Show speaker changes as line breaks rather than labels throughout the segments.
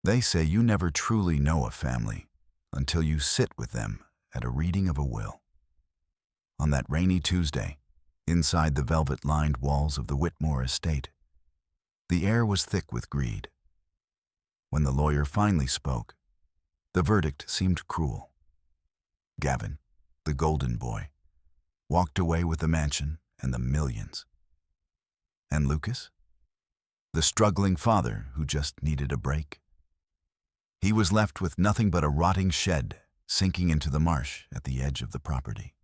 They say you never truly know a family until you sit with them at a reading of a will. On that rainy Tuesday, inside the velvet-lined walls of the Whitmore estate, the air was thick with greed. When the lawyer finally spoke, the verdict seemed cruel. Gavin, the golden boy, walked away with the mansion and the millions. And Lucas? The struggling father who just needed a break? He was left with nothing but a rotting shed sinking into the marsh at the edge of the property.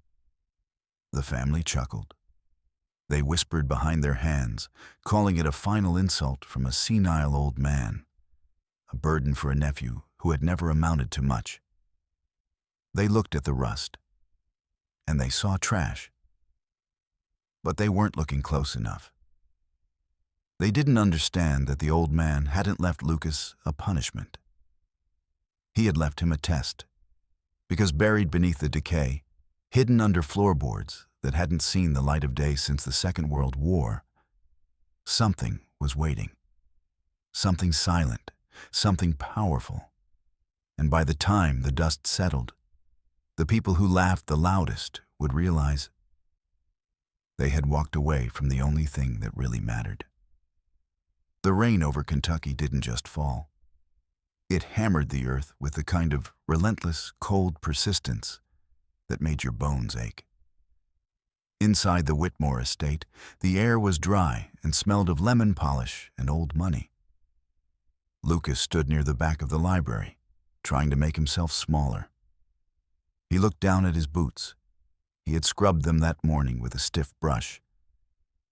The family chuckled. They whispered behind their hands, calling it a final insult from a senile old man, a burden for a nephew who had never amounted to much. They looked at the rust, and they saw trash. But they weren't looking close enough. They didn't understand that the old man hadn't left Lucas a punishment. He had left him a test, because buried beneath the decay, hidden under floorboards that hadn't seen the light of day since the Second World War, something was waiting. Something silent, something powerful. And by the time the dust settled, the people who laughed the loudest would realize they had walked away from the only thing that really mattered. The rain over Kentucky didn't just fall. It hammered the earth with the kind of relentless, cold persistence that made your bones ache. Inside the Whitmore estate, the air was dry and smelled of lemon polish and old money. Lucas stood near the back of the library, trying to make himself smaller. He looked down at his boots. He had scrubbed them that morning with a stiff brush,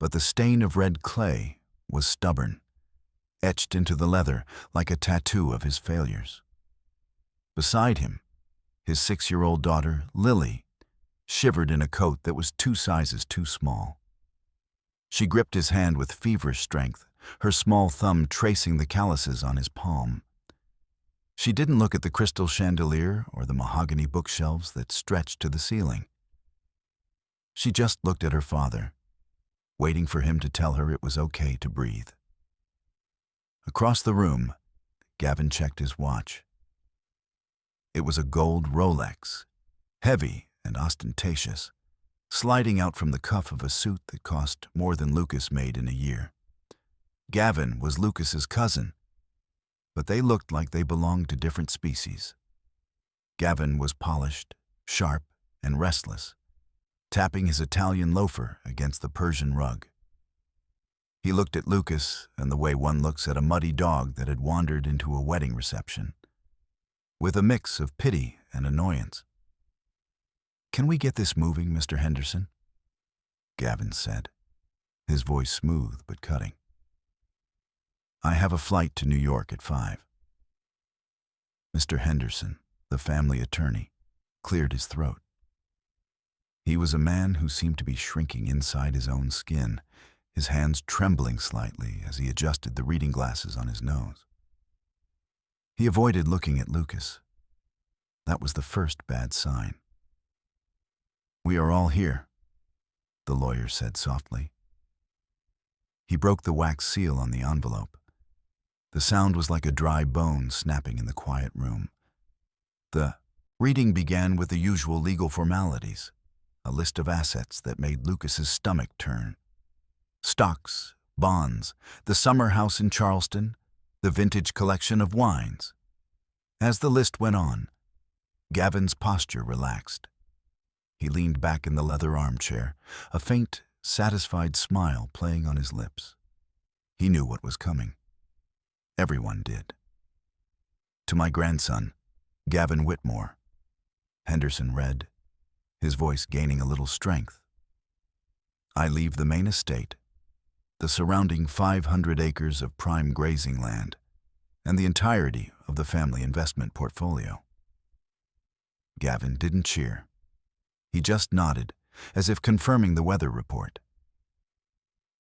but the stain of red clay was stubborn, etched into the leather like a tattoo of his failures. Beside him, his 6-year-old daughter, Lily, shivered in a coat that was 2 sizes too small. She gripped his hand with feverish strength, her small thumb tracing the calluses on his palm. She didn't look at the crystal chandelier or the mahogany bookshelves that stretched to the ceiling. She just looked at her father, waiting for him to tell her it was okay to breathe. Across the room, Gavin checked his watch. It was a gold Rolex, heavy and ostentatious, sliding out from the cuff of a suit that cost more than Lucas made in a year. Gavin was Lucas's cousin, but they looked like they belonged to different species. Gavin was polished, sharp, and restless, tapping his Italian loafer against the Persian rug. He looked at Lucas in the way one looks at a muddy dog that had wandered into a wedding reception, with a mix of pity and annoyance. "Can we get this moving, Mr. Henderson?" Gavin said, his voice smooth but cutting. "I have a flight to New York at 5. Mr. Henderson, the family attorney, cleared his throat. He was a man who seemed to be shrinking inside his own skin, his hands trembling slightly as he adjusted the reading glasses on his nose. He avoided looking at Lucas. That was the first bad sign. "We are all here," the lawyer said softly. He broke the wax seal on the envelope. The sound was like a dry bone snapping in the quiet room. The reading began with the usual legal formalities, a list of assets that made Lucas's stomach turn. Stocks, bonds, the summer house in Charleston, the vintage collection of wines. As the list went on, Gavin's posture relaxed. He leaned back in the leather armchair, a faint, satisfied smile playing on his lips. He knew what was coming. Everyone did. "To my grandson, Gavin Whitmore," Henderson read, his voice gaining a little strength. "I leave the main estate, the surrounding 500 acres of prime grazing land, and the entirety of the family investment portfolio." Gavin didn't cheer. He just nodded, as if confirming the weather report.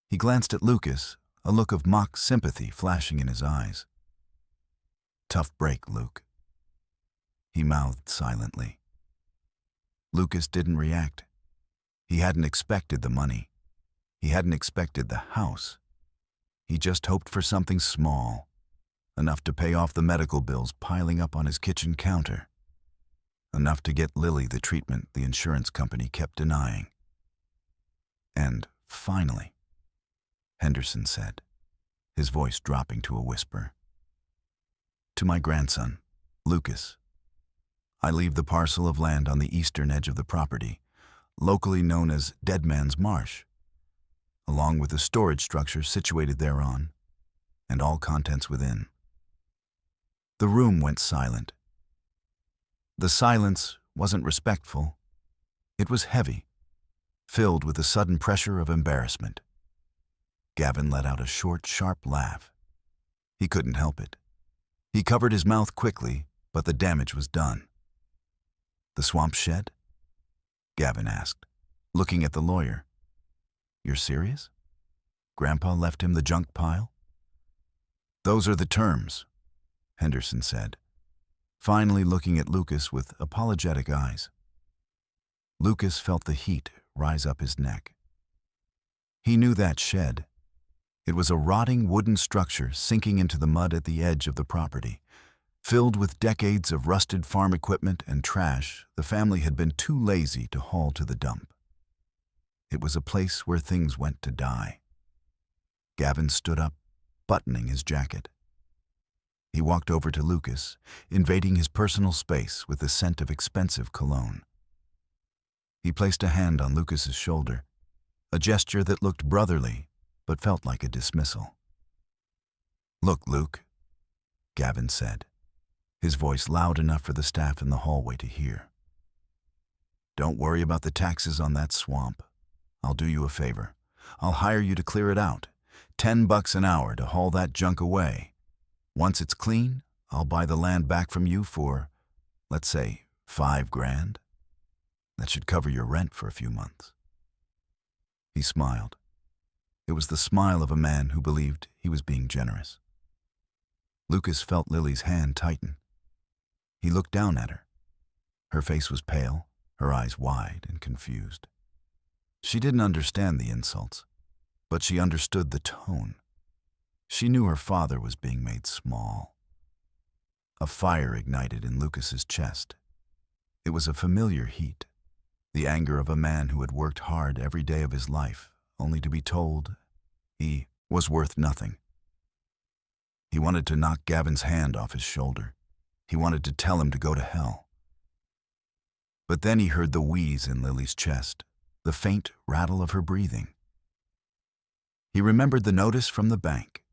He glanced at Lucas, a look of mock sympathy flashing in his eyes. "Tough break, Luke," he mouthed silently. Lucas didn't react. He hadn't expected the money. He hadn't expected the house. He just hoped for something small, enough to pay off the medical bills piling up on his kitchen counter, enough to get Lily the treatment the insurance company kept denying. And finally, Henderson said, his voice dropping to a whisper, "To my grandson, Lucas, I leave the parcel of land on the eastern edge of the property, locally known as Dead Man's Marsh, along with the storage structure situated thereon, and all contents within." The room went silent. The silence wasn't respectful. It was heavy, filled with the sudden pressure of embarrassment. Gavin let out a short, sharp laugh. He couldn't help it. He covered his mouth quickly, but the damage was done. "The swamp shed?" Gavin asked, looking at the lawyer. "You're serious? Grandpa left him the junk pile?" "Those are the terms," Henderson said, finally looking at Lucas with apologetic eyes. Lucas felt the heat rise up his neck. He knew that shed. It was a rotting wooden structure sinking into the mud at the edge of the property. Filled with decades of rusted farm equipment and trash, the family had been too lazy to haul to the dump. It was a place where things went to die. Gavin stood up, buttoning his jacket. He walked over to Lucas, invading his personal space with the scent of expensive cologne. He placed a hand on Lucas's shoulder, a gesture that looked brotherly but felt like a dismissal. "Look, Luke," Gavin said, his voice loud enough for the staff in the hallway to hear. "Don't worry about the taxes on that swamp. I'll do you a favor. I'll hire you to clear it out. $10 an hour to haul that junk away. Once it's clean, I'll buy the land back from you for, let's say, $5,000. That should cover your rent for a few months." He smiled. It was the smile of a man who believed he was being generous. Lucas felt Lily's hand tighten. He looked down at her. Her face was pale, her eyes wide and confused. She didn't understand the insults, but she understood the tone. She knew her father was being made small. A fire ignited in Lucas's chest. It was a familiar heat, the anger of a man who had worked hard every day of his life, only to be told he was worth nothing. He wanted to knock Gavin's hand off his shoulder. He wanted to tell him to go to hell. But then he heard the wheeze in Lily's chest, the faint rattle of her breathing. He remembered the notice from the bank.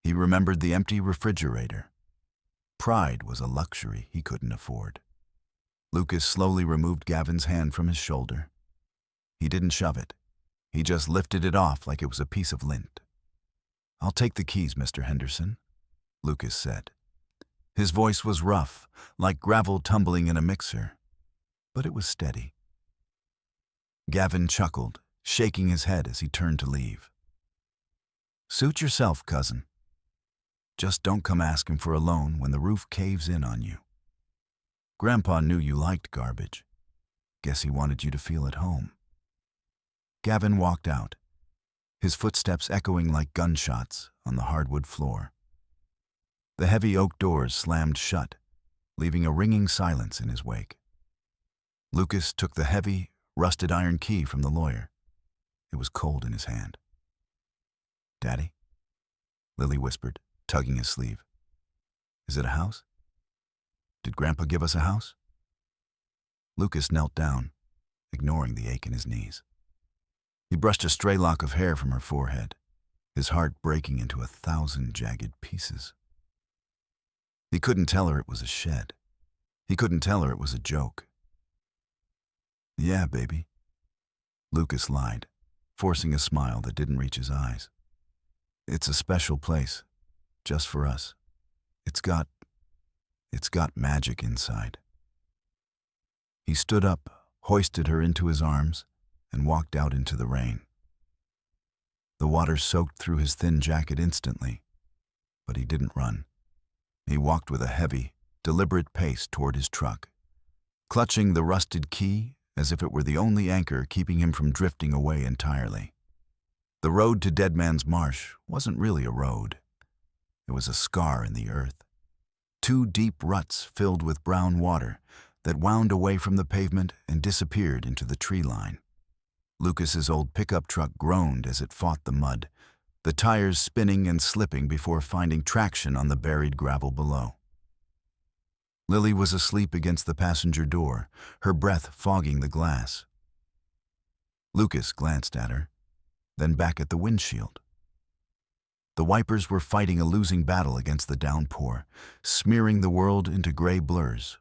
He remembered the empty refrigerator. Pride was a luxury he couldn't afford. Lucas slowly removed Gavin's hand from his shoulder. He didn't shove it. He just lifted it off like it was a piece of lint. "I'll take the keys, Mr. Henderson," Lucas said. His voice was rough, like gravel tumbling in a mixer, but it was steady. Gavin chuckled, shaking his head as he turned to leave. "Suit yourself, cousin. Just don't come asking for a loan when the roof caves in on you. Grandpa knew you liked garbage. Guess he wanted you to feel at home." Gavin walked out, his footsteps echoing like gunshots on the hardwood floor. The heavy oak doors slammed shut, leaving a ringing silence in his wake. Lucas took the heavy, rusted iron key from the lawyer. It was cold in his hand. "Daddy?" Lily whispered, tugging his sleeve. "Is it a house? Did Grandpa give us a house?" Lucas knelt down, ignoring the ache in his knees. He brushed a stray lock of hair from her forehead, his heart breaking into 1,000 jagged pieces. He couldn't tell her it was a shed. He couldn't tell her it was a joke. "Yeah, baby," Lucas lied, forcing a smile that didn't reach his eyes. "It's a special place, just for us. It's got magic inside." He stood up, hoisted her into his arms, and walked out into the rain. The water soaked through his thin jacket instantly, but he didn't run. He walked with a heavy, deliberate pace toward his truck, clutching the rusted key as if it were the only anchor keeping him from drifting away entirely. The road to Dead Man's Marsh wasn't really a road. It was a scar in the earth. Two deep ruts filled with brown water that wound away from the pavement and disappeared into the tree line. Lucas's old pickup truck groaned as it fought the mud, the tires spinning and slipping before finding traction on the buried gravel below. Lily was asleep against the passenger door, her breath fogging the glass. Lucas glanced at her, then back at the windshield. The wipers were fighting a losing battle against the downpour, smearing the world into gray blurs.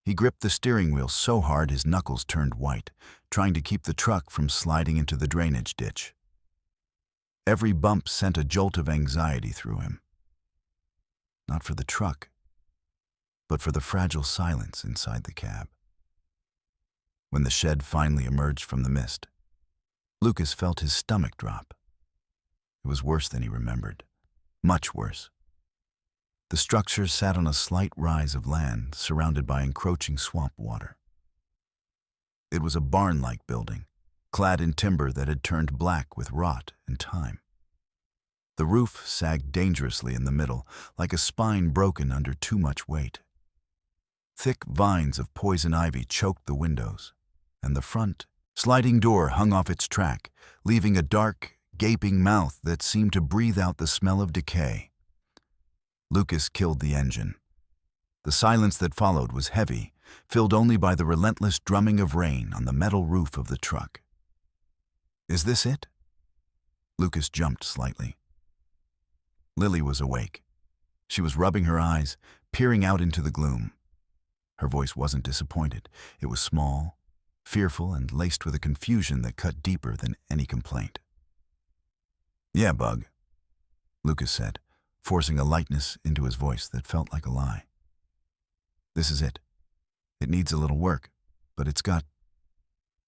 He gripped the steering wheel so hard his knuckles turned white, trying to keep the truck from sliding into the drainage ditch. Every bump sent a jolt of anxiety through him. Not for the truck, but for the fragile silence inside the cab. When the shed finally emerged from the mist, Lucas felt his stomach drop. It was worse than he remembered, much worse. The structure sat on a slight rise of land surrounded by encroaching swamp water. It was a barn-like building, clad in timber that had turned black with rot and time. The roof sagged dangerously in the middle, like a spine broken under too much weight. Thick vines of poison ivy choked the windows, and the front, sliding door hung off its track, leaving a dark, gaping mouth that seemed to breathe out the smell of decay. Lucas killed the engine. The silence that followed was heavy, filled only by the relentless drumming of rain on the metal roof of the truck. Is this it? Lucas jumped slightly. Lily was awake. She was rubbing her eyes, peering out into the gloom. Her voice wasn't disappointed. It was small, fearful, and laced with a confusion that cut deeper than any complaint. Yeah, Bug, Lucas said, forcing a lightness into his voice that felt like a lie. This is it. It needs a little work, but it's got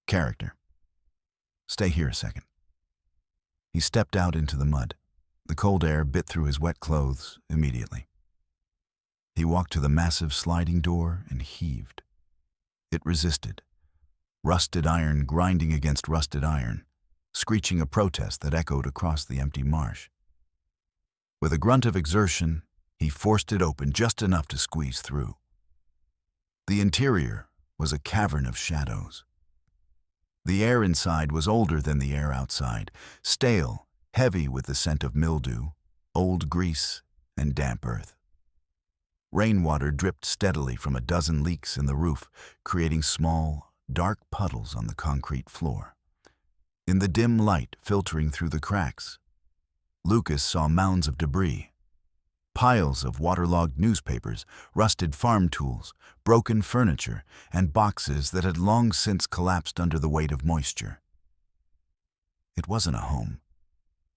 character. Stay here a second. He stepped out into the mud. The cold air bit through his wet clothes immediately. He walked to the massive sliding door and heaved. It resisted, rusted iron grinding against rusted iron, screeching a protest that echoed across the empty marsh. With a grunt of exertion, he forced it open just enough to squeeze through. The interior was a cavern of shadows. The air inside was older than the air outside, stale, heavy with the scent of mildew, old grease, and damp earth. Rainwater dripped steadily from a dozen leaks in the roof, creating small, dark puddles on the concrete floor. In the dim light filtering through the cracks, Lucas saw mounds of debris, piles of waterlogged newspapers, rusted farm tools, broken furniture, and boxes that had long since collapsed under the weight of moisture. It wasn't a home.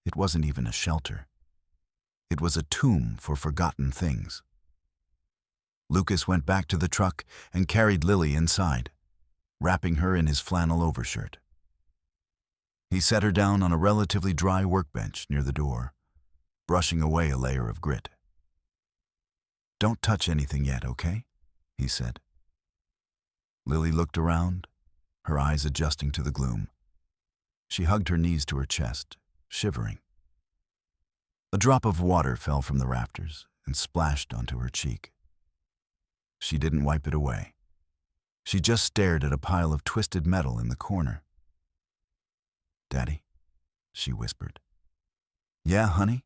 It wasn't even a shelter. It was a tomb for forgotten things. Lucas went back to the truck and carried Lily inside, wrapping her in his flannel overshirt. He set her down on a relatively dry workbench near the door, brushing away a layer of grit. "Don't touch anything yet, okay?" he said. Lily looked around, her eyes adjusting to the gloom. She hugged her knees to her chest, shivering. A drop of water fell from the rafters and splashed onto her cheek. She didn't wipe it away. She just stared at a pile of twisted metal in the corner. "Daddy," she whispered. "Yeah, honey?"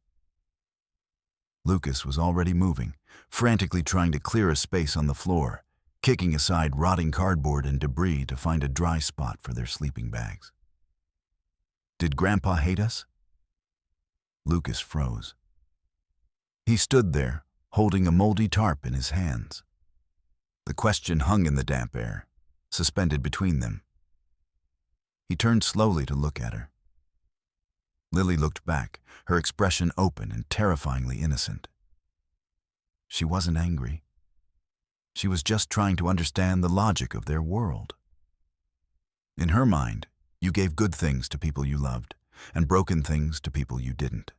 Lucas was already moving, frantically trying to clear a space on the floor, kicking aside rotting cardboard and debris to find a dry spot for their sleeping bags. "Did Grandpa hate us?" Lucas froze. He stood there, holding a moldy tarp in his hands. The question hung in the damp air, suspended between them. He turned slowly to look at her. Lily looked back, her expression open and terrifyingly innocent. She wasn't angry. She was just trying to understand the logic of their world. In her mind, you gave good things to people you loved, and broken things to people you didn't.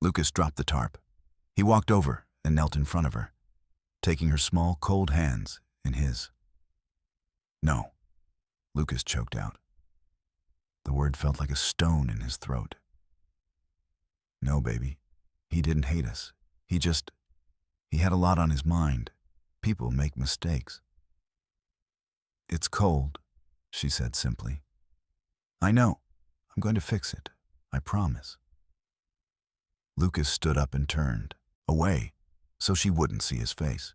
Lucas dropped the tarp. He walked over and knelt in front of her, taking her small, cold hands in his. "No," Lucas choked out. The word felt like a stone in his throat. "No, baby," He didn't hate us. He had a lot on his mind. People make mistakes. It's cold, she said simply. I know. I'm going to fix it. I promise. Lucas stood up and turned away so she wouldn't see his face.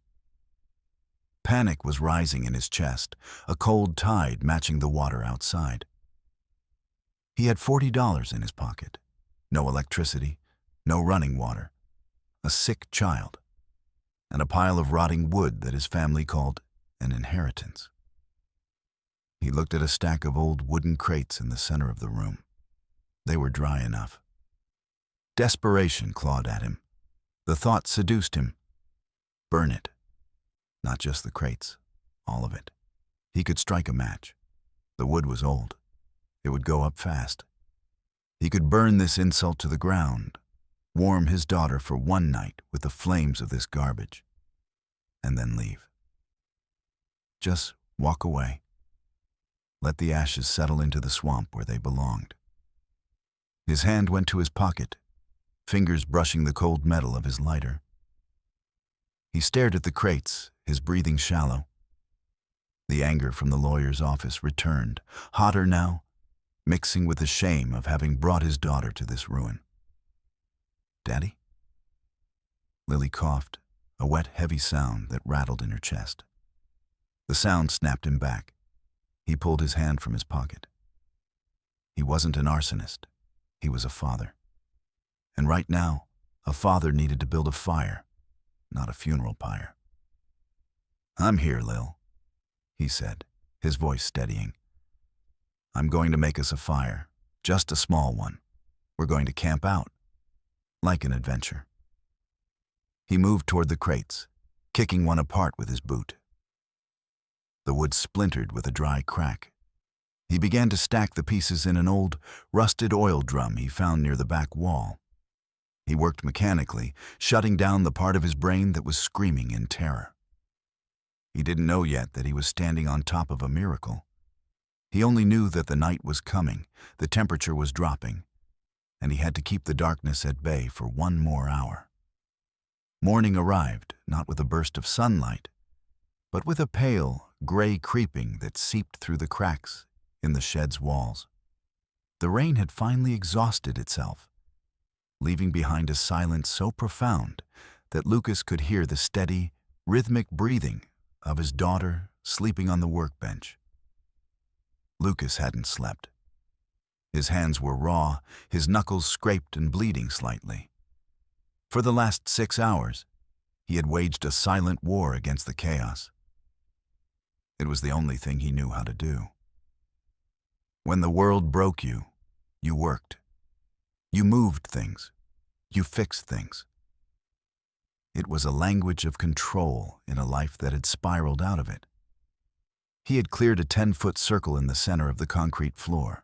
Panic was rising in his chest, a cold tide matching the water outside. He had $40 in his pocket. No electricity, no running water, a sick child, and a pile of rotting wood that his family called an inheritance. He looked at a stack of old wooden crates in the center of the room. They were dry enough. Desperation clawed at him. The thought seduced him. Burn it. Not just the crates, all of it. He could strike a match. The wood was old. It would go up fast. He could burn this insult to the ground, warm his daughter for one night with the flames of this garbage, and then leave. Just walk away. Let the ashes settle into the swamp where they belonged. His hand went to his pocket, fingers brushing the cold metal of his lighter. He stared at the crates, his breathing shallow. The anger from the lawyer's office returned, hotter now, mixing with the shame of having brought his daughter to this ruin. Daddy? Lily coughed, a wet, heavy sound that rattled in her chest. The sound snapped him back. He pulled his hand from his pocket. He wasn't an arsonist. He was a father. And right now, a father needed to build a fire, not a funeral pyre. I'm here, Lil, he said, his voice steadying. I'm going to make us a fire, just a small one. We're going to camp out, like an adventure. He moved toward the crates, kicking one apart with his boot. The wood splintered with a dry crack. He began to stack the pieces in an old, rusted oil drum he found near the back wall. He worked mechanically, shutting down the part of his brain that was screaming in terror. He didn't know yet that he was standing on top of a miracle. He only knew that the night was coming, the temperature was dropping, and he had to keep the darkness at bay for one more hour. Morning arrived, not with a burst of sunlight, but with a pale, gray creeping that seeped through the cracks in the shed's walls. The rain had finally exhausted itself, leaving behind a silence so profound that Lucas could hear the steady, rhythmic breathing of his daughter sleeping on the workbench. Lucas hadn't slept. His hands were raw, his knuckles scraped and bleeding slightly. For the last 6 hours, he had waged a silent war against the chaos. It was the only thing he knew how to do. When the world broke you, you worked. You moved things. You fixed things. It was a language of control in a life that had spiraled out of it. He had cleared a 10-foot circle in the center of the concrete floor.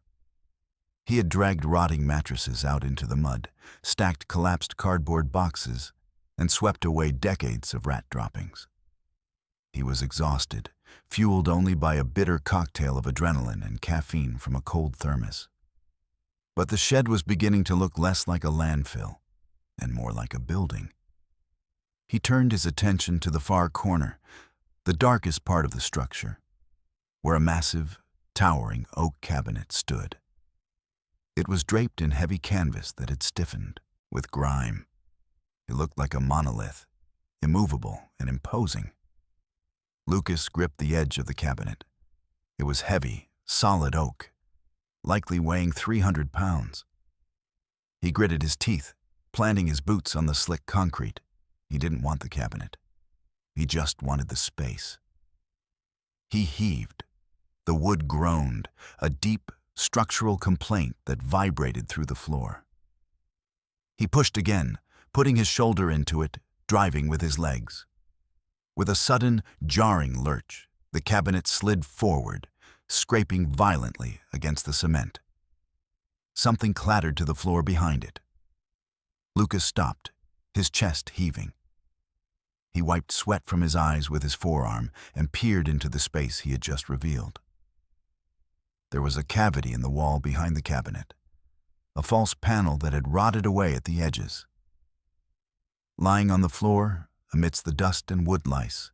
He had dragged rotting mattresses out into the mud, stacked collapsed cardboard boxes, and swept away decades of rat droppings. He was exhausted, fueled only by a bitter cocktail of adrenaline and caffeine from a cold thermos. But the shed was beginning to look less like a landfill and more like a building. He turned his attention to the far corner, the darkest part of the structure, where a massive, towering oak cabinet stood. It was draped in heavy canvas that had stiffened with grime. It looked like a monolith, immovable and imposing. Lucas gripped the edge of the cabinet. It was heavy, solid oak, likely weighing 300 pounds. He gritted his teeth, planting his boots on the slick concrete. He didn't want the cabinet. He just wanted the space. He heaved. The wood groaned, a deep, structural complaint that vibrated through the floor. He pushed again, putting his shoulder into it, driving with his legs. With a sudden, jarring lurch, the cabinet slid forward, scraping violently against the cement. Something clattered to the floor behind it. Lucas stopped, his chest heaving. He wiped sweat from his eyes with his forearm and peered into the space he had just revealed. There was a cavity in the wall behind the cabinet, a false panel that had rotted away at the edges. Lying on the floor, amidst the dust and wood lice,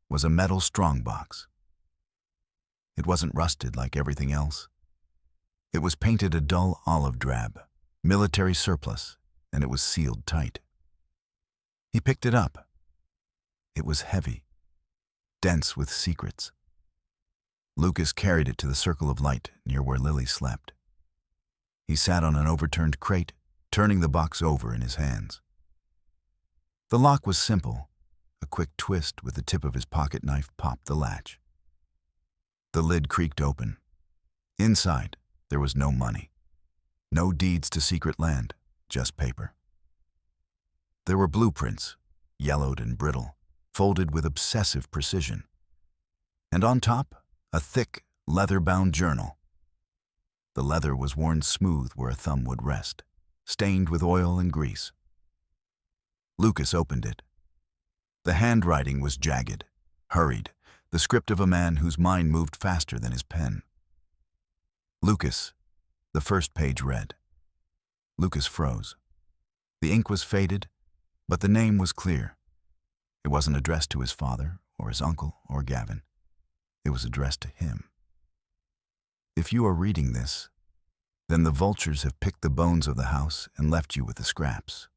was a metal strongbox. It wasn't rusted like everything else. It was painted a dull olive drab, military surplus, and it was sealed tight. He picked it up. It was heavy, dense with secrets. Lucas carried it to the circle of light near where Lily slept. He sat on an overturned crate, turning the box over in his hands. The lock was simple. A quick twist with the tip of his pocket knife popped the latch. The lid creaked open. Inside, there was no money. No deeds to secret land, just paper. There were blueprints, yellowed and brittle, folded with obsessive precision. And on top, a thick, leather-bound journal. The leather was worn smooth where a thumb would rest, stained with oil and grease. Lucas opened it. The handwriting was jagged, hurried, the script of a man whose mind moved faster than his pen. Lucas, the first page read. Lucas froze. The ink was faded, but the name was clear. It wasn't addressed to his father, or his uncle, or Gavin. It was addressed to him. If you are reading this, then the vultures have picked the bones of the house and left you with the scraps.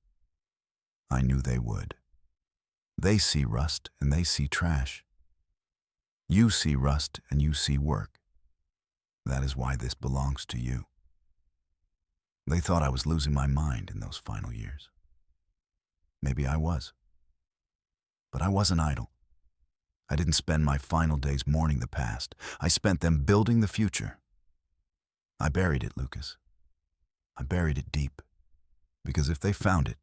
I knew they would. They see rust and they see trash. You see rust and you see work. That is why this belongs to you. They thought I was losing my mind in those final years. Maybe I was. But I wasn't idle. I didn't spend my final days mourning the past. I spent them building the future. I buried it, Lucas. I buried it deep. Because if they found it,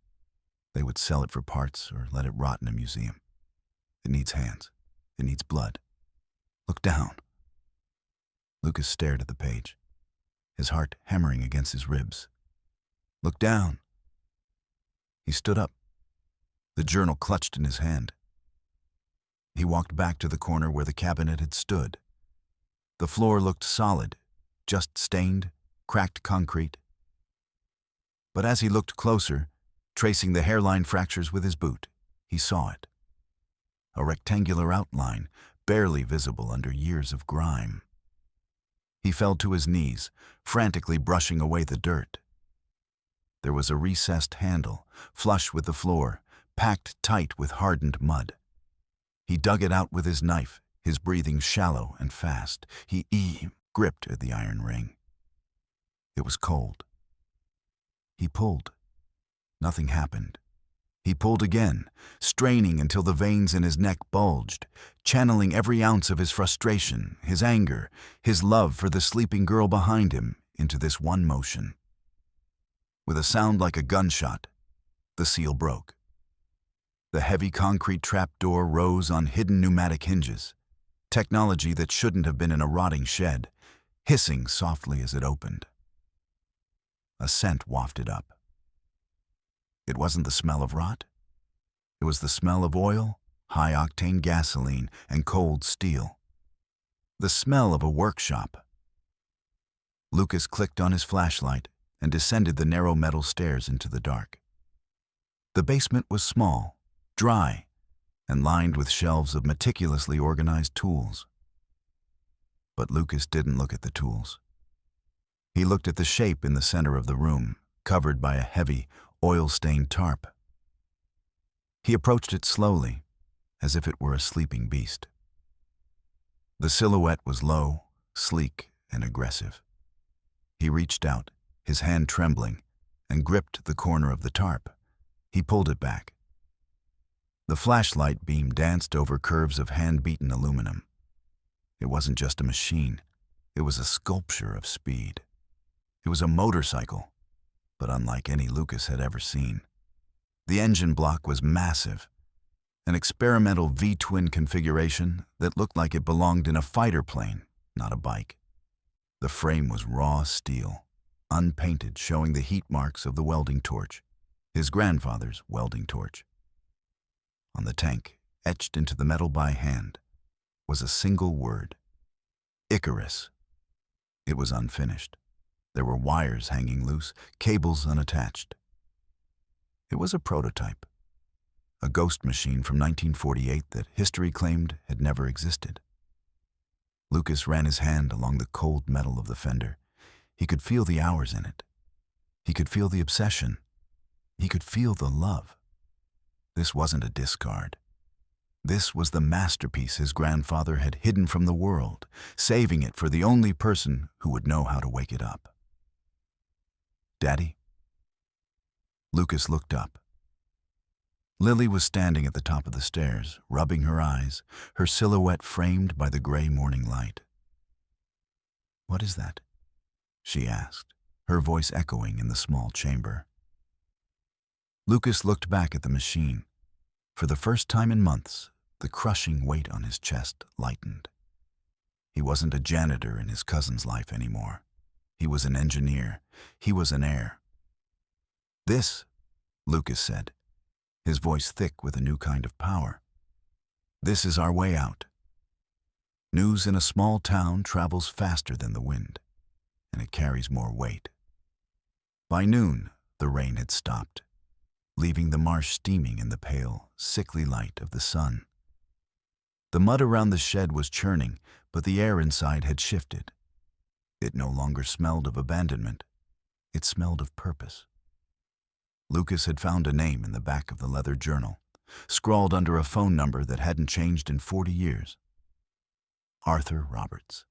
they would sell it for parts or let it rot in a museum. It needs hands. It needs blood. Look down. Lucas stared at the page, his heart hammering against his ribs. Look down. He stood up, the journal clutched in his hand. He walked back to the corner where the cabinet had stood. The floor looked solid, just stained, cracked concrete. But as he looked closer, tracing the hairline fractures with his boot, he saw it. A rectangular outline, barely visible under years of grime. He fell to his knees, frantically brushing away the dirt. There was a recessed handle, flush with the floor, packed tight with hardened mud. He dug it out with his knife, his breathing shallow and fast. He gripped at the iron ring. It was cold. He pulled. Nothing happened. He pulled again, straining until the veins in his neck bulged, channeling every ounce of his frustration, his anger, his love for the sleeping girl behind him into this one motion. With a sound like a gunshot, the seal broke. The heavy concrete trapdoor rose on hidden pneumatic hinges, technology that shouldn't have been in a rotting shed, hissing softly as it opened. A scent wafted up. It wasn't the smell of rot. It was the smell of oil, high-octane gasoline, and cold steel. The smell of a workshop. Lucas clicked on his flashlight and descended the narrow metal stairs into the dark. The basement was small, dry, and lined with shelves of meticulously organized tools. But Lucas didn't look at the tools. He looked at the shape in the center of the room, covered by a heavy, oil-stained tarp. He approached it slowly, as if it were a sleeping beast. The silhouette was low, sleek, and aggressive. He reached out, his hand trembling, and gripped the corner of the tarp. He pulled it back. The flashlight beam danced over curves of hand-beaten aluminum. It wasn't just a machine. It was a sculpture of speed. It was a motorcycle, but unlike any Lucas had ever seen. The engine block was massive, an experimental V-twin configuration that looked like it belonged in a fighter plane, not a bike. The frame was raw steel, unpainted, showing the heat marks of the welding torch, his grandfather's welding torch. On the tank, etched into the metal by hand, was a single word: Icarus. It was unfinished. There were wires hanging loose, cables unattached. It was a prototype, a ghost machine from 1948 that history claimed had never existed. Lucas ran his hand along the cold metal of the fender. He could feel the hours in it. He could feel the obsession. He could feel the love. This wasn't a discard. This was the masterpiece his grandfather had hidden from the world, saving it for the only person who would know how to wake it up. "Daddy?" Lucas looked up. Lily was standing at the top of the stairs, rubbing her eyes, her silhouette framed by the gray morning light. "What is that?" she asked, her voice echoing in the small chamber. Lucas looked back at the machine. For the first time in months, the crushing weight on his chest lightened. He wasn't a janitor in his cousin's life anymore. He was an engineer. He was an heir. "This," Lucas said, his voice thick with a new kind of power. "This is our way out." News in a small town travels faster than the wind, and it carries more weight. By noon, the rain had stopped, leaving the marsh steaming in the pale, sickly light of the sun. The mud around the shed was churning, but the air inside had shifted. It no longer smelled of abandonment. It smelled of purpose. Lucas had found a name in the back of the leather journal, scrawled under a phone number that hadn't changed in 40 years. Arthur Roberts.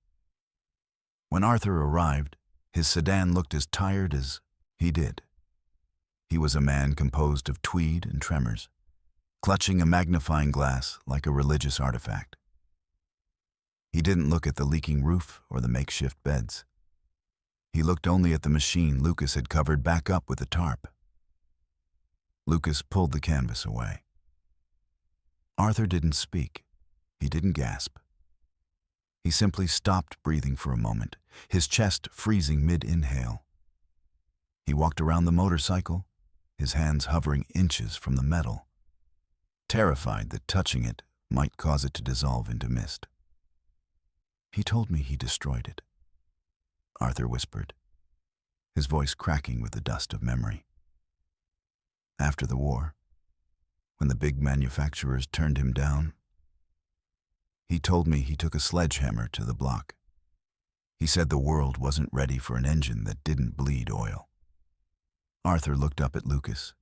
When Arthur arrived, his sedan looked as tired as he did. He was a man composed of tweed and tremors, clutching a magnifying glass like a religious artifact. He didn't look at the leaking roof or the makeshift beds. He looked only at the machine Lucas had covered back up with a tarp. Lucas pulled the canvas away. Arthur didn't speak. He didn't gasp. He simply stopped breathing for a moment, his chest freezing mid-inhale. He walked around the motorcycle, his hands hovering inches from the metal, terrified that touching it might cause it to dissolve into mist. "He told me he destroyed it," Arthur whispered, his voice cracking with the dust of memory. "After the war, when the big manufacturers turned him down, he told me he took a sledgehammer to the block. He said the world wasn't ready for an engine that didn't bleed oil." Arthur looked up at Lucas,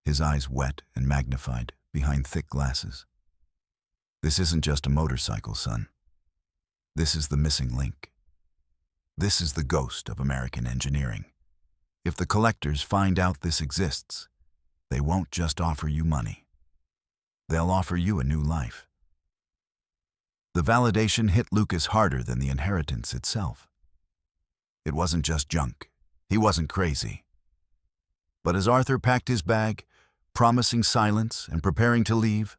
his eyes wet and magnified behind thick glasses. "This isn't just a motorcycle, son. This is the missing link. This is the ghost of American engineering. If the collectors find out this exists, they won't just offer you money. They'll offer you a new life." The validation hit Lucas harder than the inheritance itself. It wasn't just junk. He wasn't crazy. But as Arthur packed his bag, promising silence and preparing to leave,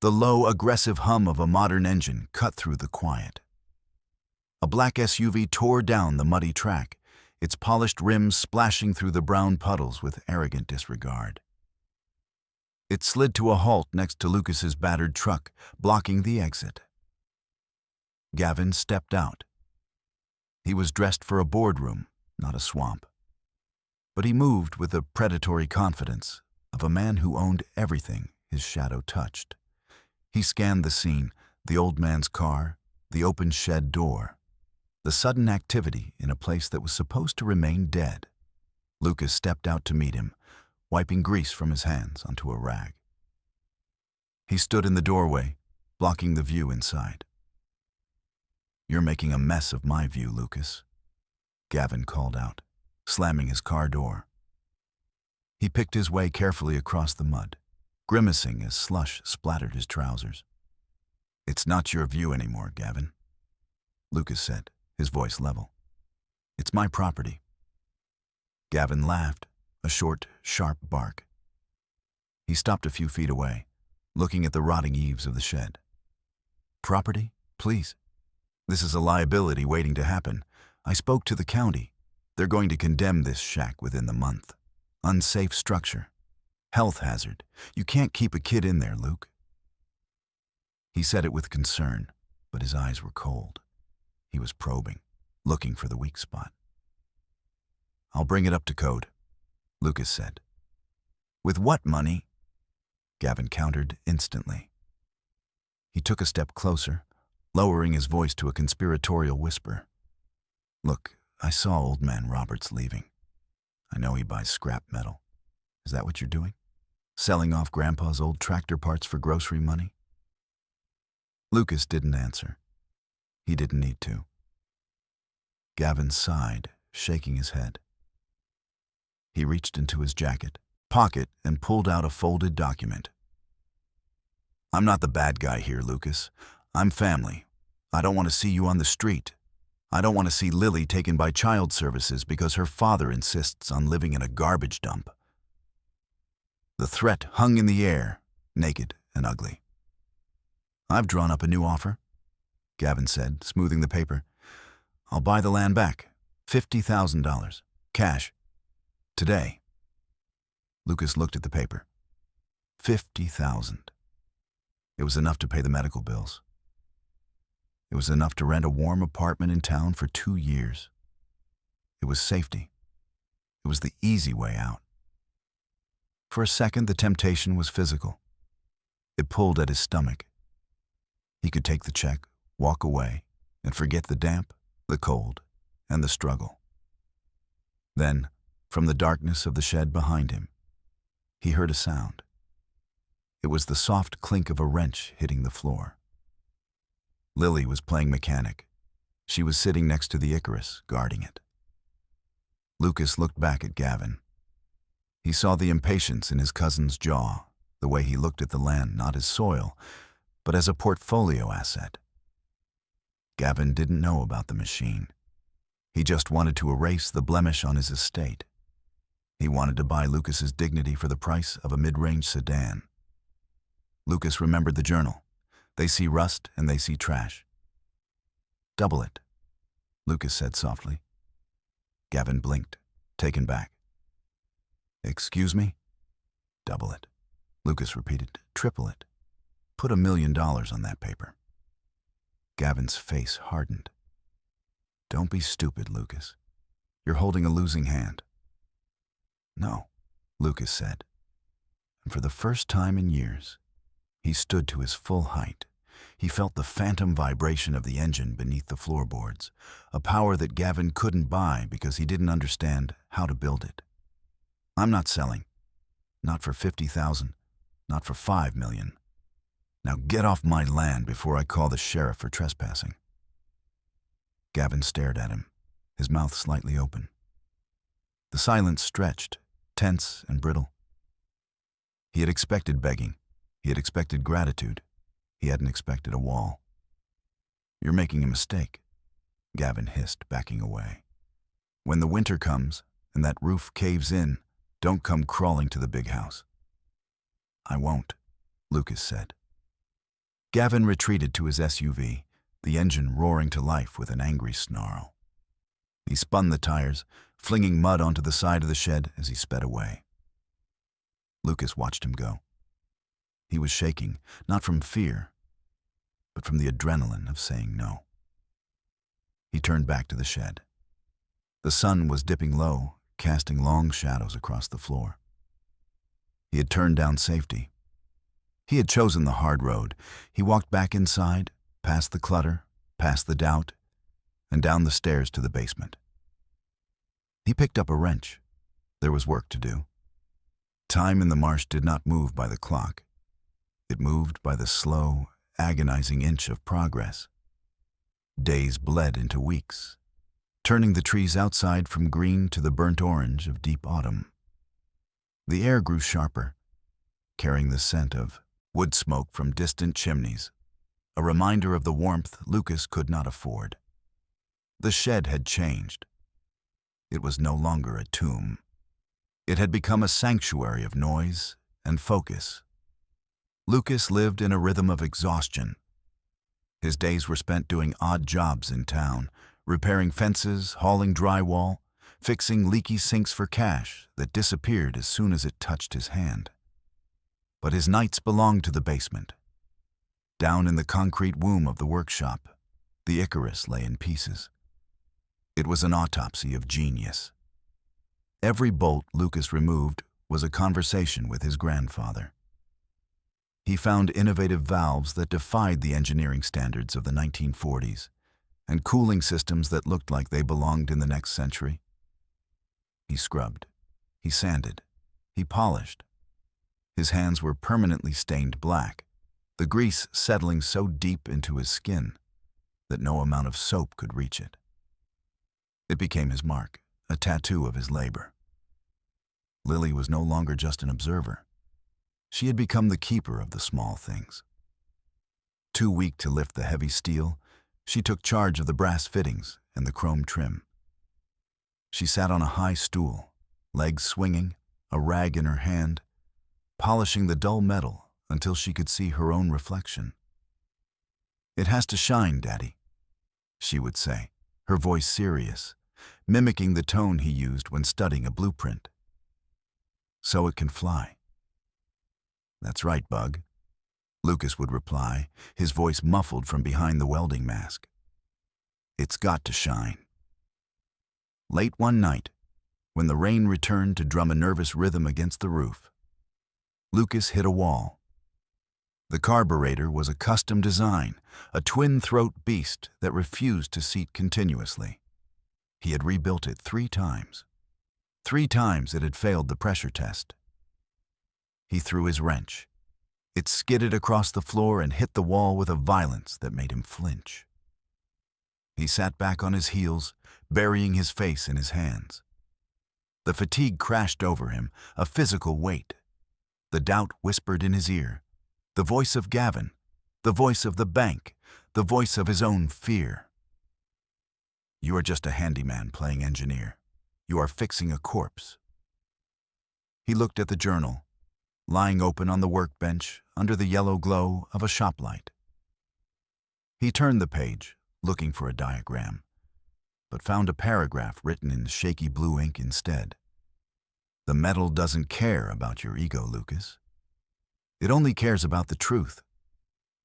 the low, aggressive hum of a modern engine cut through the quiet. A black SUV tore down the muddy track, its polished rims splashing through the brown puddles with arrogant disregard. It slid to a halt next to Lucas's battered truck, blocking the exit. Gavin stepped out. He was dressed for a boardroom, not a swamp. But he moved with the predatory confidence of a man who owned everything his shadow touched. He scanned the scene, the old man's car, the open shed door, the sudden activity in a place that was supposed to remain dead. Lucas stepped out to meet him, wiping grease from his hands onto a rag. He stood in the doorway, blocking the view inside. "You're making a mess of my view, Lucas," Gavin called out, slamming his car door. He picked his way carefully across the mud, grimacing as slush splattered his trousers. "It's not your view anymore, Gavin," Lucas said, his voice level. "It's my property." Gavin laughed, a short, sharp bark. He stopped a few feet away, looking at the rotting eaves of the shed. "Property? Please. This is a liability waiting to happen. I spoke to the county. They're going to condemn this shack within the month. Unsafe structure. Health hazard. You can't keep a kid in there, Luke." He said it with concern, but his eyes were cold. He was probing, looking for the weak spot. "I'll bring it up to code," Lucas said. "With what money?" Gavin countered instantly. He took a step closer, lowering his voice to a conspiratorial whisper. Look, I saw old man Roberts leaving. I know he buys scrap metal. Is that what you're doing? Selling off Grandpa's old tractor parts for grocery money? Lucas didn't answer. He didn't need to. Gavin sighed, shaking his head. He reached into his jacket pocket and pulled out a folded document. I'm not the bad guy here, Lucas. I'm family. I don't want to see you on the street. I don't want to see Lily taken by child services because her father insists on living in a garbage dump. The threat hung in the air, naked and ugly. I've drawn up a new offer, Gavin said, smoothing the paper. I'll buy the land back, $50,000, cash, today. Lucas looked at the paper. $50,000. It was enough to pay the medical bills. It was enough to rent a warm apartment in town for 2 years. It was safety. It was the easy way out. For a second, the temptation was physical. It pulled at his stomach. He could take the check, walk away, and forget the damp, the cold, and the struggle. Then, from the darkness of the shed behind him, he heard a sound. It was the soft clink of a wrench hitting the floor. Lily was playing mechanic. She was sitting next to the Icarus, guarding it. Lucas looked back at Gavin. He saw the impatience in his cousin's jaw, the way he looked at the land not as soil, but as a portfolio asset. Gavin didn't know about the machine. He just wanted to erase the blemish on his estate. He wanted to buy Lucas's dignity for the price of a mid-range sedan. Lucas remembered the journal. They see rust and they see trash. Double it, Lucas said softly. Gavin blinked, taken back. Excuse me? Double it, Lucas repeated. Triple it. Put $1 million on that paper. Gavin's face hardened. Don't be stupid, Lucas. You're holding a losing hand. No, Lucas said. And for the first time in years, he stood to his full height. He felt the phantom vibration of the engine beneath the floorboards, a power that Gavin couldn't buy because he didn't understand how to build it. I'm not selling. Not for $50,000. Not for $5 million. Now get off my land before I call the sheriff for trespassing. Gavin stared at him, his mouth slightly open. The silence stretched, tense and brittle. He had expected begging. He had expected gratitude. He hadn't expected a wall. You're making a mistake, Gavin hissed, backing away. When the winter comes and that roof caves in, don't come crawling to the big house. I won't, Lucas said. Gavin retreated to his SUV, the engine roaring to life with an angry snarl. He spun the tires, flinging mud onto the side of the shed as he sped away. Lucas watched him go. He was shaking, not from fear, but from the adrenaline of saying no. He turned back to the shed. The sun was dipping low, casting long shadows across the floor. He had turned down safety. He had chosen the hard road. He walked back inside, past the clutter, past the doubt, and down the stairs to the basement. He picked up a wrench. There was work to do. Time in the marsh did not move by the clock. It moved by the slow, agonizing inch of progress. Days bled into weeks, turning the trees outside from green to the burnt orange of deep autumn. The air grew sharper, carrying the scent of wood smoke from distant chimneys, a reminder of the warmth Lucas could not afford. The shed had changed. It was no longer a tomb. It had become a sanctuary of noise and focus. Lucas lived in a rhythm of exhaustion. His days were spent doing odd jobs in town, repairing fences, hauling drywall, fixing leaky sinks for cash that disappeared as soon as it touched his hand. But his nights belonged to the basement. Down in the concrete womb of the workshop, the Icarus lay in pieces. It was an autopsy of genius. Every bolt Lucas removed was a conversation with his grandfather. He found innovative valves that defied the engineering standards of the 1940s and cooling systems that looked like they belonged in the next century. He scrubbed, he sanded, he polished. His hands were permanently stained black, the grease settling so deep into his skin that no amount of soap could reach it. It became his mark, a tattoo of his labor. Lily was no longer just an observer. She had become the keeper of the small things. Too weak to lift the heavy steel, she took charge of the brass fittings and the chrome trim. She sat on a high stool, legs swinging, a rag in her hand, polishing the dull metal until she could see her own reflection. "It has to shine, Daddy," she would say, her voice serious, mimicking the tone he used when studying a blueprint. "So it can fly." "That's right, Bug," Lucas would reply, his voice muffled from behind the welding mask. "It's got to shine." Late one night, when the rain returned to drum a nervous rhythm against the roof, Lucas hit a wall. The carburetor was a custom design, a twin-throat beast that refused to seat continuously. He had rebuilt it 3 times. 3 times it had failed the pressure test. He threw his wrench. It skidded across the floor and hit the wall with a violence that made him flinch. He sat back on his heels, burying his face in his hands. The fatigue crashed over him, a physical weight. The doubt whispered in his ear, the voice of Gavin, the voice of the bank, the voice of his own fear. "You are just a handyman playing engineer. You are fixing a corpse." He looked at the journal, lying open on the workbench under the yellow glow of a shop light. He turned the page, looking for a diagram, but found a paragraph written in shaky blue ink instead. "The metal doesn't care about your ego, Lucas. It only cares about the truth.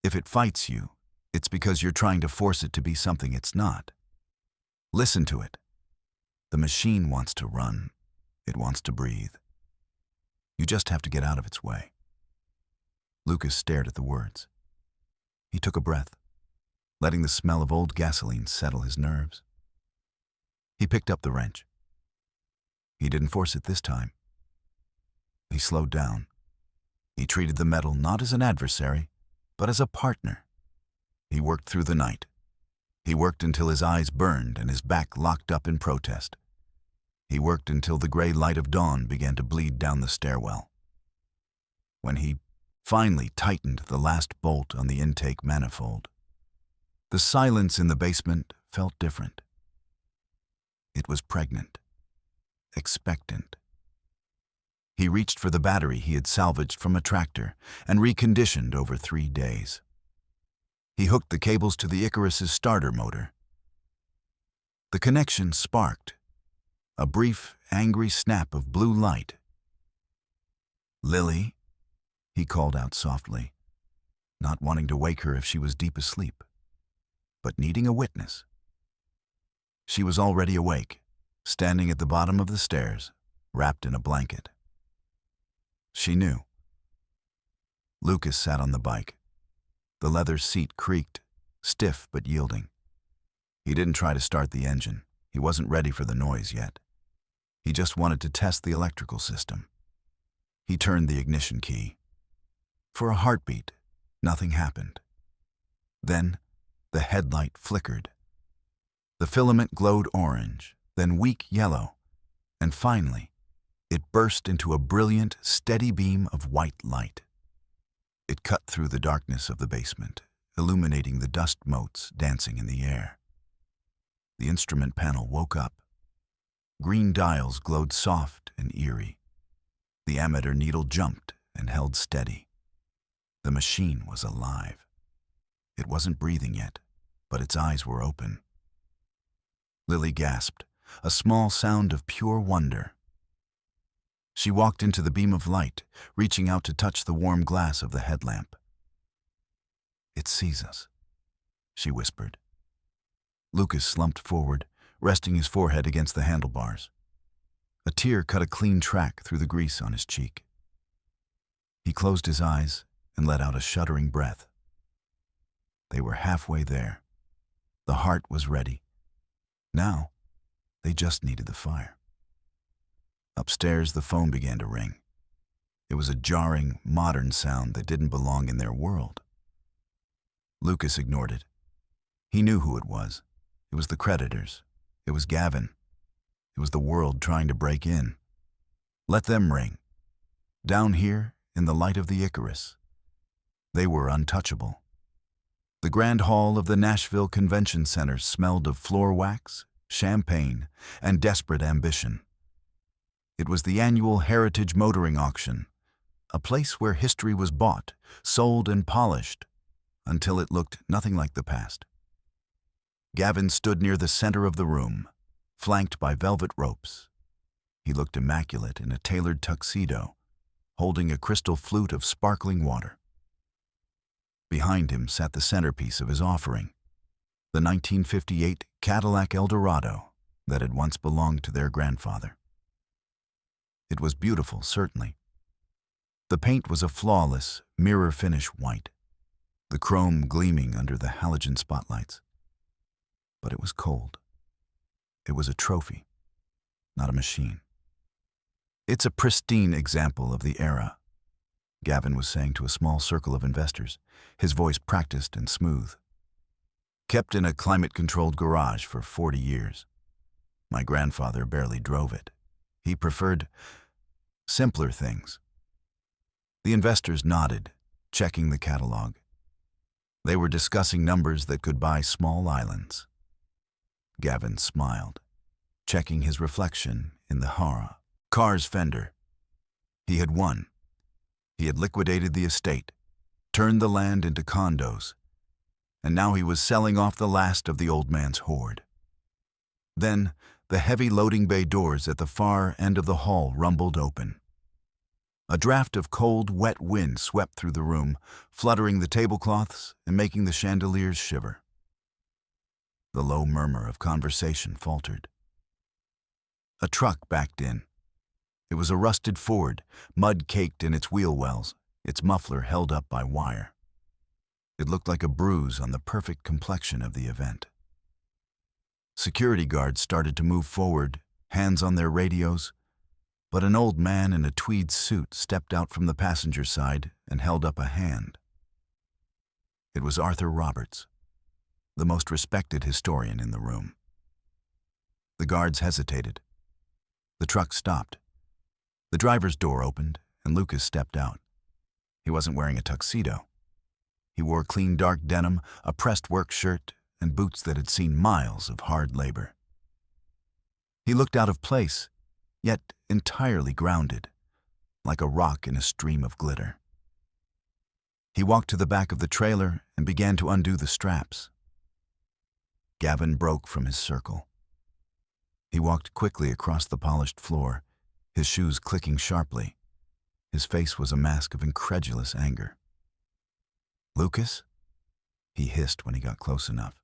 If it fights you, it's because you're trying to force it to be something it's not. Listen to it. The machine wants to run. It wants to breathe. You just have to get out of its way." Lucas stared at the words. He took a breath, letting the smell of old gasoline settle his nerves. He picked up the wrench. He didn't force it this time. He slowed down. He treated the metal not as an adversary, but as a partner. He worked through the night. He worked until his eyes burned and his back locked up in protest. He worked until the gray light of dawn began to bleed down the stairwell. When he finally tightened the last bolt on the intake manifold, the silence in the basement felt different. It was pregnant, expectant. He reached for the battery he had salvaged from a tractor and reconditioned over 3 days. He hooked the cables to the Icarus's starter motor. The connection sparked. A brief, angry snap of blue light. "Lily," he called out softly, not wanting to wake her if she was deep asleep, but needing a witness. She was already awake, standing at the bottom of the stairs, wrapped in a blanket. She knew. Lucas sat on the bike. The leather seat creaked, stiff but yielding. He didn't try to start the engine. He wasn't ready for the noise yet. He just wanted to test the electrical system. He turned the ignition key. For a heartbeat, nothing happened. Then, the headlight flickered. The filament glowed orange, then weak yellow, and finally, it burst into a brilliant, steady beam of white light. It cut through the darkness of the basement, illuminating the dust motes dancing in the air. The instrument panel woke up. Green dials glowed soft and eerie. The ammeter needle jumped and held steady. The machine was alive. It wasn't breathing yet, but its eyes were open. Lily gasped, a small sound of pure wonder. She walked into the beam of light, reaching out to touch the warm glass of the headlamp. "It sees us," she whispered. Lucas slumped forward, resting his forehead against the handlebars. A tear cut a clean track through the grease on his cheek. He closed his eyes and let out a shuddering breath. They were halfway there. The heart was ready. Now, they just needed the fire. Upstairs, the phone began to ring. It was a jarring, modern sound that didn't belong in their world. Lucas ignored it. He knew who it was. It was the creditors. It was Gavin. It was the world trying to break in. Let them ring. Down here, in the light of the Icarus, they were untouchable. The grand hall of the Nashville Convention Center smelled of floor wax, champagne, and desperate ambition. It was the annual Heritage Motoring Auction, a place where history was bought, sold, and polished until it looked nothing like the past. Gavin stood near the center of the room, flanked by velvet ropes. He looked immaculate in a tailored tuxedo, holding a crystal flute of sparkling water. Behind him sat the centerpiece of his offering, the 1958 Cadillac Eldorado that had once belonged to their grandfather. It was beautiful, certainly. The paint was a flawless, mirror-finish white, the chrome gleaming under the halogen spotlights. But it was cold. It was a trophy, not a machine. It's a pristine example of the era, Gavin was saying to a small circle of investors, his voice practiced and smooth. Kept in a climate-controlled garage for 40 years. My grandfather barely drove it. He preferred simpler things. The investors nodded, checking the catalog. They were discussing numbers that could buy small islands. Gavin smiled, checking his reflection in the car's fender. He had won. He had liquidated the estate, turned the land into condos, and now he was selling off the last of the old man's hoard. Then, the heavy loading bay doors at the far end of the hall rumbled open. A draft of cold, wet wind swept through the room, fluttering the tablecloths and making the chandeliers shiver. The low murmur of conversation faltered. A truck backed in. It was a rusted Ford, mud caked in its wheel wells, its muffler held up by wire. It looked like a bruise on the perfect complexion of the event. Security guards started to move forward, hands on their radios, but an old man in a tweed suit stepped out from the passenger side and held up a hand. It was Arthur Roberts, the most respected historian in the room. The guards hesitated. The truck stopped. The driver's door opened, and Lucas stepped out. He wasn't wearing a tuxedo. He wore clean dark denim, a pressed work shirt, and boots that had seen miles of hard labor. He looked out of place, yet entirely grounded, like a rock in a stream of glitter. He walked to the back of the trailer and began to undo the straps. Gavin broke from his circle. He walked quickly across the polished floor, his shoes clicking sharply. His face was a mask of incredulous anger. "Lucas?" he hissed when he got close enough.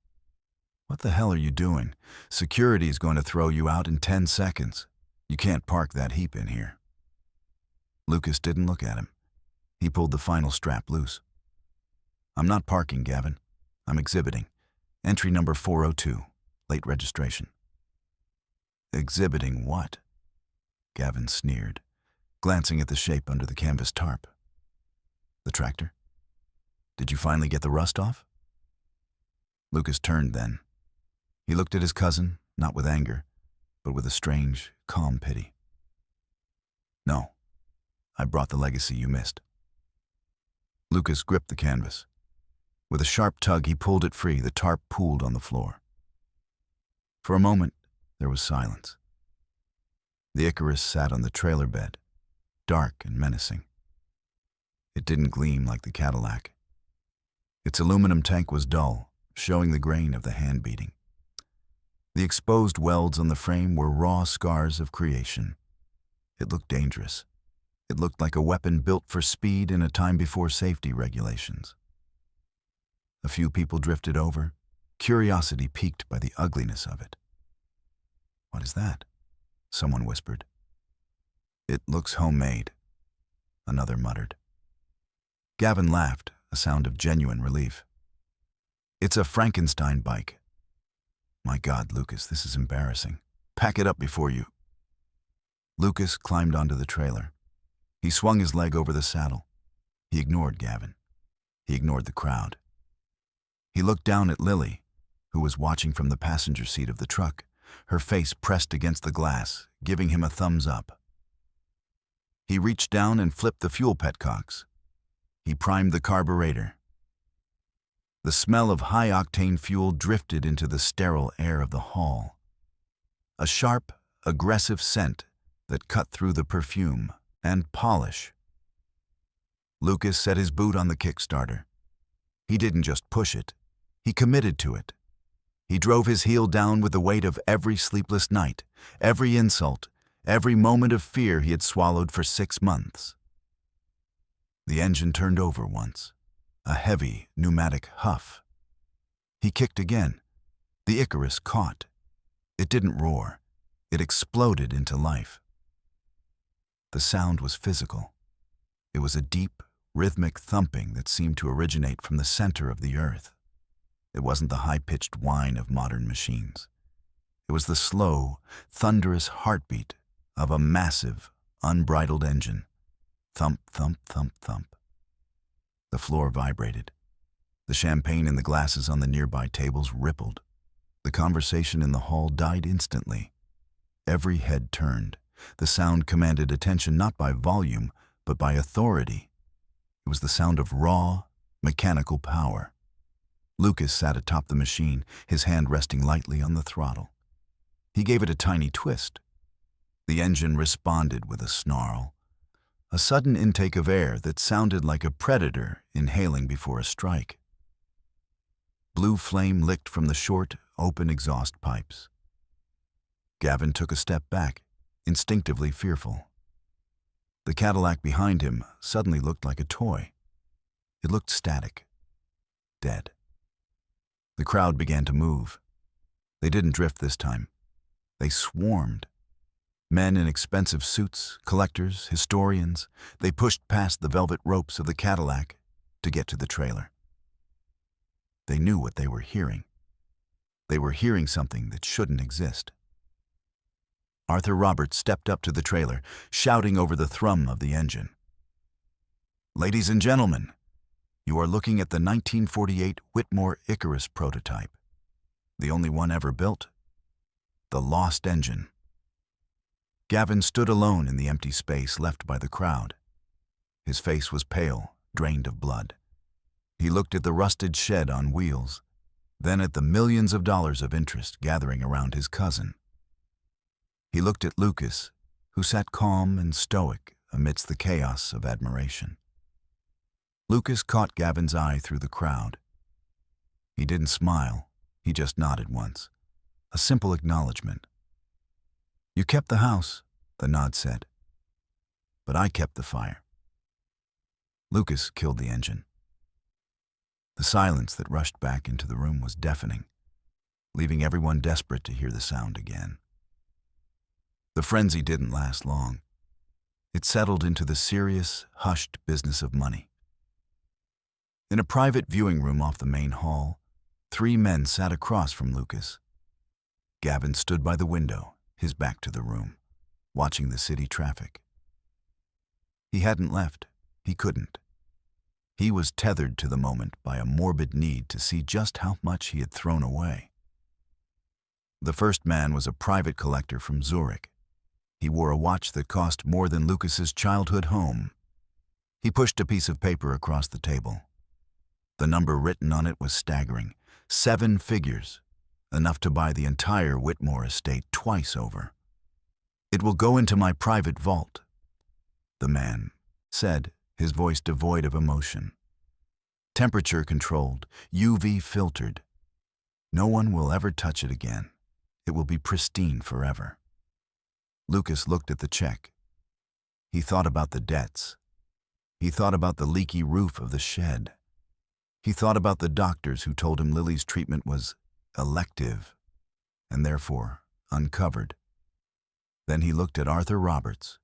"What the hell are you doing? Security's going to throw you out in 10 seconds. You can't park that heap in here." Lucas didn't look at him. He pulled the final strap loose. "I'm not parking, Gavin. I'm exhibiting. Entry number 402, late registration." "Exhibiting what?" Gavin sneered, glancing at the shape under the canvas tarp. "The tractor? Did you finally get the rust off?" Lucas turned then. He looked at his cousin, not with anger, but with a strange, calm pity. "No, I brought the legacy you missed." Lucas gripped the canvas. With a sharp tug, he pulled it free. The tarp pooled on the floor. For a moment, there was silence. The Icarus sat on the trailer bed, dark and menacing. It didn't gleam like the Cadillac. Its aluminum tank was dull, showing the grain of the hand beating. The exposed welds on the frame were raw scars of creation. It looked dangerous. It looked like a weapon built for speed in a time before safety regulations. A few people drifted over, curiosity piqued by the ugliness of it. "What is that?" someone whispered. "It looks homemade," another muttered. Gavin laughed, a sound of genuine relief. It's a Frankenstein bike. My God, Lucas, this is embarrassing. Pack it up before you. Lucas climbed onto the trailer. He swung his leg over the saddle. He ignored Gavin. He ignored the crowd. He looked down at Lily, who was watching from the passenger seat of the truck, her face pressed against the glass, giving him a thumbs up. He reached down and flipped the fuel petcocks. He primed the carburetor. The smell of high-octane fuel drifted into the sterile air of the hall. A sharp, aggressive scent that cut through the perfume and polish. Lucas set his boot on the kickstarter. He didn't just push it. He committed to it. He drove his heel down with the weight of every sleepless night, every insult, every moment of fear he had swallowed for 6 months. The engine turned over once, a heavy, pneumatic huff. He kicked again. The Icarus caught. It didn't roar. It exploded into life. The sound was physical. It was a deep, rhythmic thumping that seemed to originate from the center of the earth. It wasn't the high-pitched whine of modern machines. It was the slow, thunderous heartbeat of a massive, unbridled engine. Thump, thump, thump, thump. The floor vibrated. The champagne in the glasses on the nearby tables rippled. The conversation in the hall died instantly. Every head turned. The sound commanded attention not by volume, but by authority. It was the sound of raw, mechanical power. Lucas sat atop the machine, his hand resting lightly on the throttle. He gave it a tiny twist. The engine responded with a snarl, a sudden intake of air that sounded like a predator inhaling before a strike. Blue flame licked from the short, open exhaust pipes. Gavin took a step back, instinctively fearful. The Cadillac behind him suddenly looked like a toy. It looked static, dead. The crowd began to move. They didn't drift this time. They swarmed. Men in expensive suits, collectors, historians, they pushed past the velvet ropes of the Cadillac to get to the trailer. They knew what they were hearing. They were hearing something that shouldn't exist. Arthur Roberts stepped up to the trailer, shouting over the thrum of the engine. Ladies and gentlemen, you are looking at the 1948 Whitmore Icarus prototype, the only one ever built, the lost engine. Gavin stood alone in the empty space left by the crowd. His face was pale, drained of blood. He looked at the rusted shed on wheels, then at the millions of dollars of interest gathering around his cousin. He looked at Lucas, who sat calm and stoic amidst the chaos of admiration. Lucas caught Gavin's eye through the crowd. He didn't smile, he just nodded once. A simple acknowledgement. You kept the house, the nod said. But I kept the fire. Lucas killed the engine. The silence that rushed back into the room was deafening, leaving everyone desperate to hear the sound again. The frenzy didn't last long. It settled into the serious, hushed business of money. In a private viewing room off the main hall, 3 men sat across from Lucas. Gavin stood by the window, his back to the room, watching the city traffic. He hadn't left. He couldn't. He was tethered to the moment by a morbid need to see just how much he had thrown away. The first man was a private collector from Zurich. He wore a watch that cost more than Lucas's childhood home. He pushed a piece of paper across the table. The number written on it was staggering. 7 figures, enough to buy the entire Whitmore estate twice over. It will go into my private vault, the man said, his voice devoid of emotion. Temperature controlled, UV filtered. No one will ever touch it again. It will be pristine forever. Lucas looked at the check. He thought about the debts. He thought about the leaky roof of the shed. He thought about the doctors who told him Lily's treatment was elective and therefore uncovered. Then he looked at Arthur Roberts,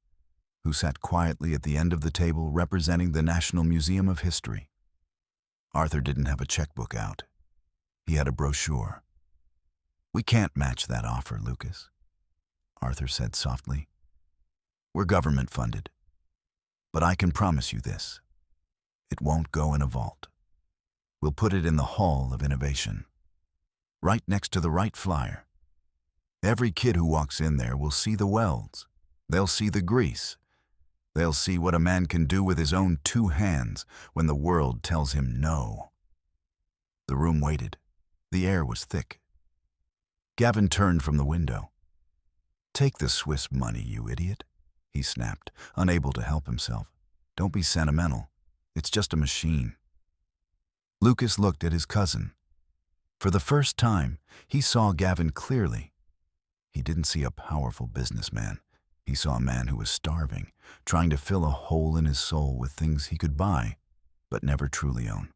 who sat quietly at the end of the table representing the National Museum of History. Arthur didn't have a checkbook out. He had a brochure. "We can't match that offer, Lucas," Arthur said softly. "We're government funded. But I can promise you this. It won't go in a vault. We'll put it in the Hall of Innovation, right next to the Wright Flyer. Every kid who walks in there will see the welds. They'll see the grease. They'll see what a man can do with his own 2 hands when the world tells him no." The room waited. The air was thick. Gavin turned from the window. "Take the Swiss money, you idiot," he snapped, unable to help himself. "Don't be sentimental. It's just a machine." Lucas looked at his cousin. For the first time, he saw Gavin clearly. He didn't see a powerful businessman. He saw a man who was starving, trying to fill a hole in his soul with things he could buy, but never truly own.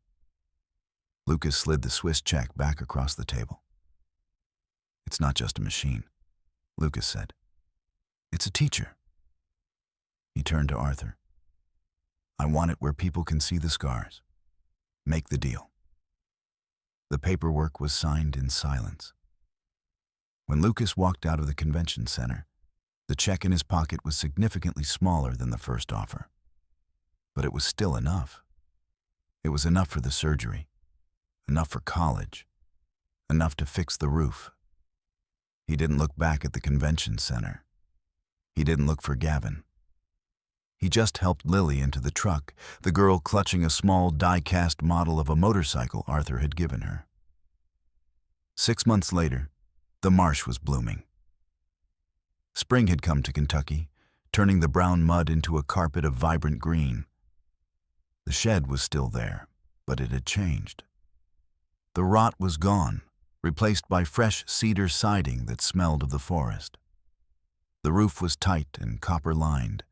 Lucas slid the Swiss check back across the table. "It's not just a machine," Lucas said. "It's a teacher." He turned to Arthur. "I want it where people can see the scars. Make the deal." The paperwork was signed in silence. When Lucas walked out of the convention center, the check in his pocket was significantly smaller than the first offer. But it was still enough. It was enough for the surgery, enough for college, enough to fix the roof. He didn't look back at the convention center. He didn't look for Gavin. He just helped Lily into the truck, the girl clutching a small die-cast model of a motorcycle Arthur had given her. 6 months later, the marsh was blooming. Spring had come to Kentucky, turning the brown mud into a carpet of vibrant green. The shed was still there, but it had changed. The rot was gone, replaced by fresh cedar siding that smelled of the forest. The roof was tight and copper-lined.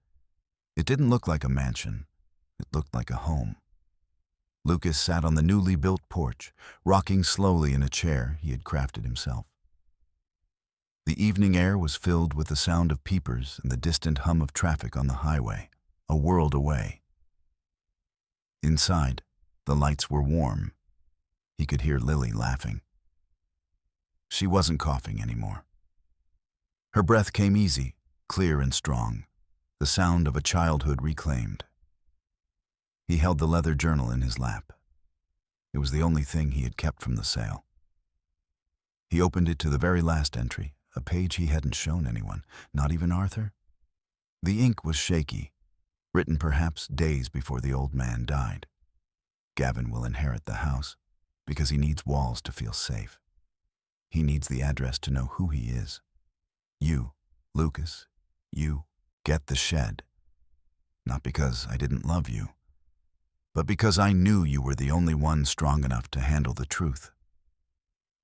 It didn't look like a mansion. It looked like a home. Lucas sat on the newly built porch, rocking slowly in a chair he had crafted himself. The evening air was filled with the sound of peepers and the distant hum of traffic on the highway, a world away. Inside, the lights were warm. He could hear Lily laughing. She wasn't coughing anymore. Her breath came easy, clear and strong, the sound of a childhood reclaimed. He held the leather journal in his lap. It was the only thing he had kept from the sale. He opened it to the very last entry, a page he hadn't shown anyone, not even Arthur. The ink was shaky, written perhaps days before the old man died. Gavin will inherit the house because he needs walls to feel safe. He needs the address to know who he is. You, Lucas, you, get the shed. Not because I didn't love you, but because I knew you were the only one strong enough to handle the truth.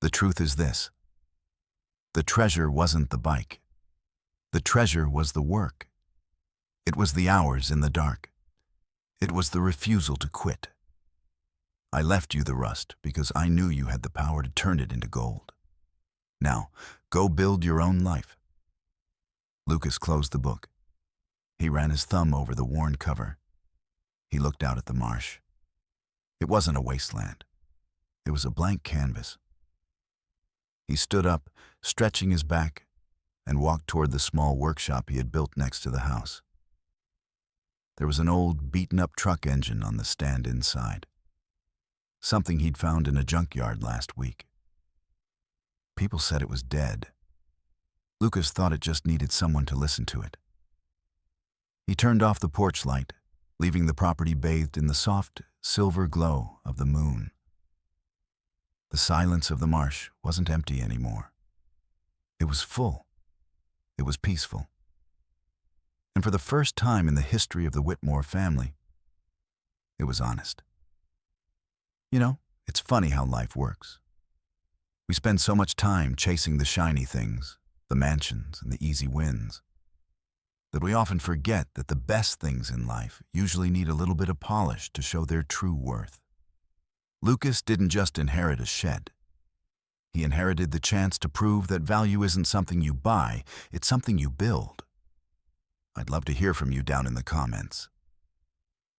The truth is this. The treasure wasn't the bike. The treasure was the work. It was the hours in the dark. It was the refusal to quit. I left you the rust because I knew you had the power to turn it into gold. Now, go build your own life. Lucas closed the book. He ran his thumb over the worn cover. He looked out at the marsh. It wasn't a wasteland. It was a blank canvas. He stood up, stretching his back, and walked toward the small workshop he had built next to the house. There was an old, beaten-up truck engine on the stand inside. Something he'd found in a junkyard last week. People said it was dead. Lucas thought it just needed someone to listen to it. He turned off the porch light, leaving the property bathed in the soft, silver glow of the moon. The silence of the marsh wasn't empty anymore. It was full. It was peaceful. And for the first time in the history of the Whitmore family, it was honest. You know, it's funny how life works. We spend so much time chasing the shiny things, the mansions and the easy wins, that we often forget that the best things in life usually need a little bit of polish to show their true worth. Lucas didn't just inherit a shed. He inherited the chance to prove that value isn't something you buy, it's something you build. I'd love to hear from you down in the comments.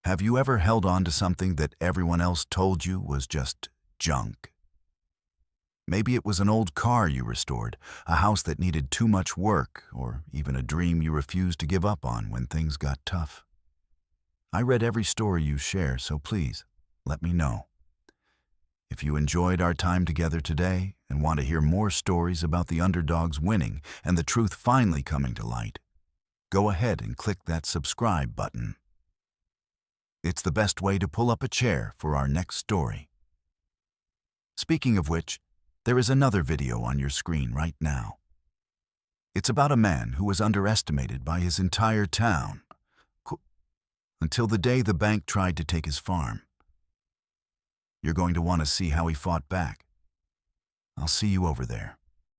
Have you ever held on to something that everyone else told you was just junk? Maybe it was an old car you restored, a house that needed too much work, or even a dream you refused to give up on when things got tough. I read every story you share, so please, let me know. If you enjoyed our time together today and want to hear more stories about the underdogs winning and the truth finally coming to light, go ahead and click that subscribe button. It's the best way to pull up a chair for our next story. Speaking of which, there is another video on your screen right now. It's about a man who was underestimated by his entire town, until the day the bank tried to take his farm. You're going to want to see how he fought back. I'll see you over there.